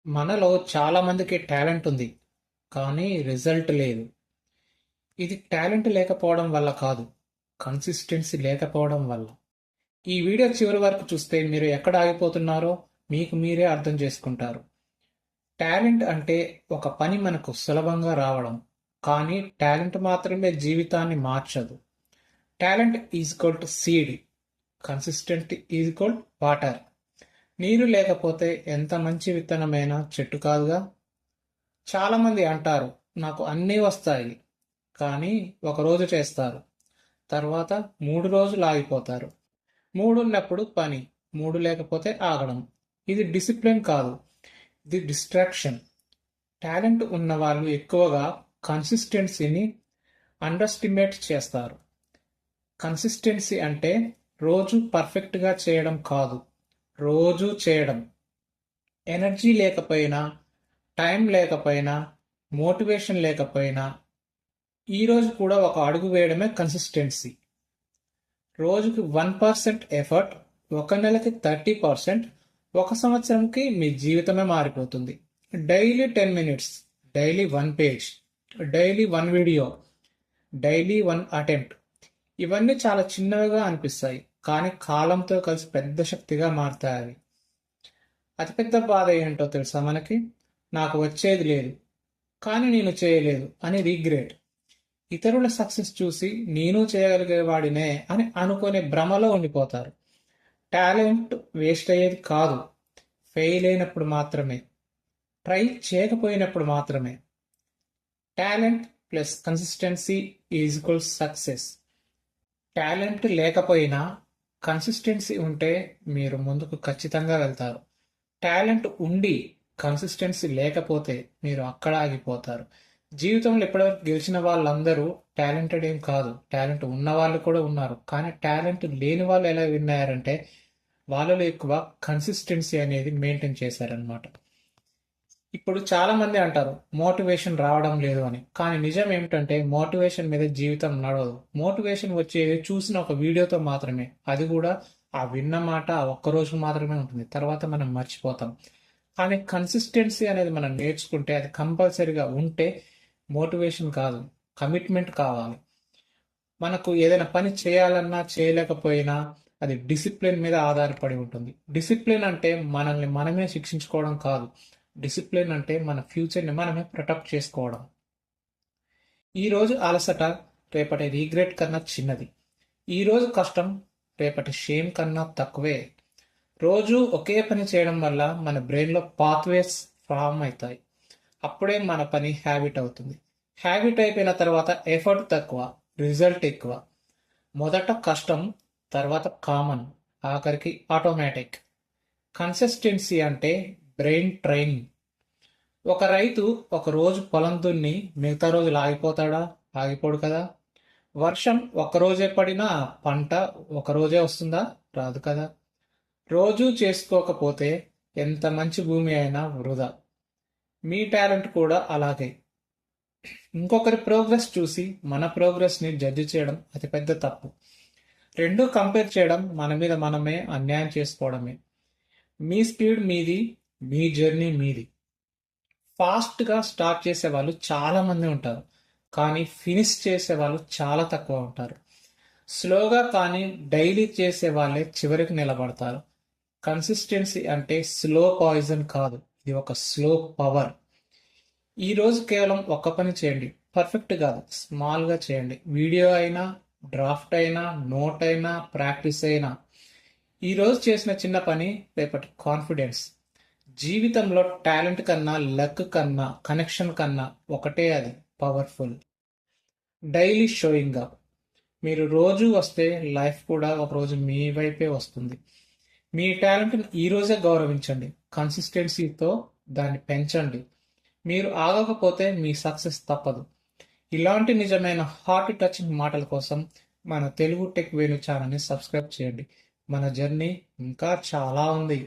మనలో చాలా మందికి టాలెంట్ ఉంది, కానీ రిజల్ట్ లేదు. ఇది టాలెంట్ లేకపోవడం వల్ల కాదు, కన్సిస్టెన్సీ లేకపోవడం వల్ల. ఈ వీడియో చివరి వరకు చూస్తే మీరు ఎక్కడ ఆగిపోతున్నారో మీకు మీరే అర్థం చేసుకుంటారు. టాలెంట్ అంటే ఒక పని మనకు సులభంగా రావడం, కానీ టాలెంట్ మాత్రమే జీవితాన్ని మార్చదు. Talent is equal to seed, consistent is equal water. నీరు లేకపోతే ఎంత మంచి విత్తనమైనా చెట్టు కాదుగా. చాలామంది అంటారు, నాకు అన్నీ వస్తాయి, కానీ ఒకరోజు చేస్తారు, తర్వాత 3 రోజులు ఆగిపోతారు. 3 ఉన్నప్పుడు పని, 3 లేకపోతే ఆగడం. ఇది డిసిప్లిన్ కాదు, ఇది డిస్ట్రాక్షన్. టాలెంట్ ఉన్న వాళ్ళు ఎక్కువగా కన్సిస్టెన్సీని అండర్స్టిమేట్ చేస్తారు. కన్సిస్టెన్సీ అంటే రోజు పర్ఫెక్ట్గా చేయడం కాదు, రోజు చేయడం. ఎనర్జీ లేకపోయినా, టైం లేకపోయినా, మోటివేషన్ లేకపోయినా, ఈరోజు కూడా ఒక అడుగు వేయడమే కన్సిస్టెన్సీ. రోజుకి 1% ఎఫర్ట్, ఒక నెలకి 30%, ఒక సంవత్సరంకి మీ జీవితమే మారిపోతుంది. Daily 10 minutes, daily 1 page, daily 1 video, daily 1 attempt. ఇవన్నీ చాలా చిన్నవిగా అనిపిస్తాయి, కానీ కాలంతో కలిసి పెద్ద శక్తిగా మారుతాయి అవి. అతిపెద్ద బాధ ఏంటో తెలుసా మనకి? నాకు వచ్చేది లేదు, కానీ నేను చేయలేదు అని రిగ్రెట్. ఇతరుల సక్సెస్ చూసి నేను చేయగలిగేవాడినే అని అనుకునే భ్రమలో ఉండిపోతారు. టాలెంట్ వేస్ట్ అయ్యేది కాదు, ఫెయిల్ అయినప్పుడు మాత్రమే, ట్రై చేయకపోయినప్పుడు మాత్రమే. Talent plus consistency is equal success. Talent లేకపోయినా కన్సిస్టెన్సీ ఉంటే మీరు ముందుకు ఖచ్చితంగా వెళ్తారు. టాలెంట్ ఉండి కన్సిస్టెన్సీ లేకపోతే మీరు అక్కడ ఆగిపోతారు. జీవితంలో ఇప్పటివరకు గెలిచిన వాళ్ళందరూ టాలెంటెడ్ ఏం కాదు, టాలెంట్ ఉన్న వాళ్ళు కూడా ఉన్నారు. కానీ టాలెంట్ లేని వాళ్ళు ఎలా విన్నారంటే వాళ్ళలో ఎక్కువ కన్సిస్టెన్సీ అనేది మెయింటైన్ చేశారనమాట. ఇప్పుడు చాలా మంది అంటారు మోటివేషన్ రావడం లేదు అని. కానీ నిజం ఏమిటంటే మోటివేషన్ మీద జీవితం నడవదు. మోటివేషన్ వచ్చేది చూసిన ఒక వీడియోతో మాత్రమే, అది కూడా ఆ విన్న మాట ఆ ఒక్కరోజు మాత్రమే ఉంటుంది, తర్వాత మనం మర్చిపోతాం. కానీ కన్సిస్టెన్సీ అనేది మనం నేర్చుకుంటే, అది కంపల్సరీగా ఉంటే, మోటివేషన్ కాదు, కమిట్మెంట్ కావాలి. మనకు ఏదైనా పని చేయాలన్నా చేయలేకపోయినా అది డిసిప్లిన్ మీద ఆధారపడి ఉంటుంది. డిసిప్లిన్ అంటే మనల్ని మనమే శిక్షించుకోవడం కాదు, డిసిప్లిన్ అంటే మన ఫ్యూచర్ని మనమే ప్రొటెక్ట్ చేసుకోవడం. ఈరోజు అలసట రేపటి రీగ్రెట్ కన్నా చిన్నది. ఈరోజు కష్టం రేపటి షేమ్ కన్నా తక్కువే. రోజు ఒకే పని చేయడం వల్ల మన బ్రెయిన్లో పాత్వేస్ ఫామ్ అవుతాయి. అప్పుడే మన పని హ్యాబిట్ అవుతుంది. హ్యాబిట్ అయిపోయిన తర్వాత ఎఫర్ట్ తక్కువ, రిజల్ట్ ఎక్కువ. మొదట కష్టం, తర్వాత కామన్, ఆఖరికి ఆటోమేటిక్. కన్సిస్టెన్సీ అంటే బ్రెయిన్ ట్రైనింగ్. ఒక రైతు ఒక రోజు పొలం దున్ని మిగతా రోజులు ఆగిపోతాడా? ఆగిపోడు కదా. వర్షం ఒక్కరోజే పడినా పంట ఒకరోజే వస్తుందా? రాదు కదా. రోజూ చేసుకోకపోతే ఎంత మంచి భూమి అయినా వృధా. మీ టాలెంట్ కూడా అలాగే. ఇంకొకరి ప్రోగ్రెస్ చూసి మన ప్రోగ్రెస్ని జడ్జి చేయడం అతిపెద్ద తప్పు. రెండూ కంపేర్ చేయడం మన మీద మనమే అన్యాయం చేసుకోవడమే. మీ స్పీడ్ మీది, మీ జర్నీ మీది. ఫాస్ట్గా స్టార్ట్ చేసే వాళ్ళు చాలా మంది ఉంటారు, కానీ ఫినిష్ చేసే వాళ్ళు చాలా తక్కువ ఉంటారు. స్లోగా కానీ డైలీ చేసే వాళ్ళే చివరికి నిలబడతారు. కన్సిస్టెన్సీ అంటే స్లో పాయిజన్ కాదు, ఇది ఒక స్లో పవర్. ఈరోజు కేవలం ఒక్క పని చేయండి, పర్ఫెక్ట్ కాదు, స్మాల్గా చేయండి. వీడియో అయినా, డ్రాఫ్ట్ అయినా, నోట్ అయినా, ప్రాక్టీస్ అయినా. ఈరోజు చేసిన చిన్న పని రేపటి కాన్ఫిడెన్స్. జీవితంలో టాలెంట్ కన్నా, లక్ కన్నా, కనెక్షన్ కన్నా ఒకటే, అది పవర్ఫుల్. Daily showing up. మీరు రోజు వస్తే లైఫ్ కూడా ఒకరోజు మీ వైపే వస్తుంది. మీ టాలెంట్ని ఈరోజే గౌరవించండి, కన్సిస్టెన్సీతో దాన్ని పెంచండి. మీరు ఆగకపోతే మీ సక్సెస్ తప్పదు. ఇలాంటి నిజమైన హార్ట్ టచింగ్ మాటల కోసం మన తెలుగు టెక్ వేణు ఛానల్ని సబ్స్క్రైబ్ చేయండి. మన జర్నీ ఇంకా చాలా ఉంది.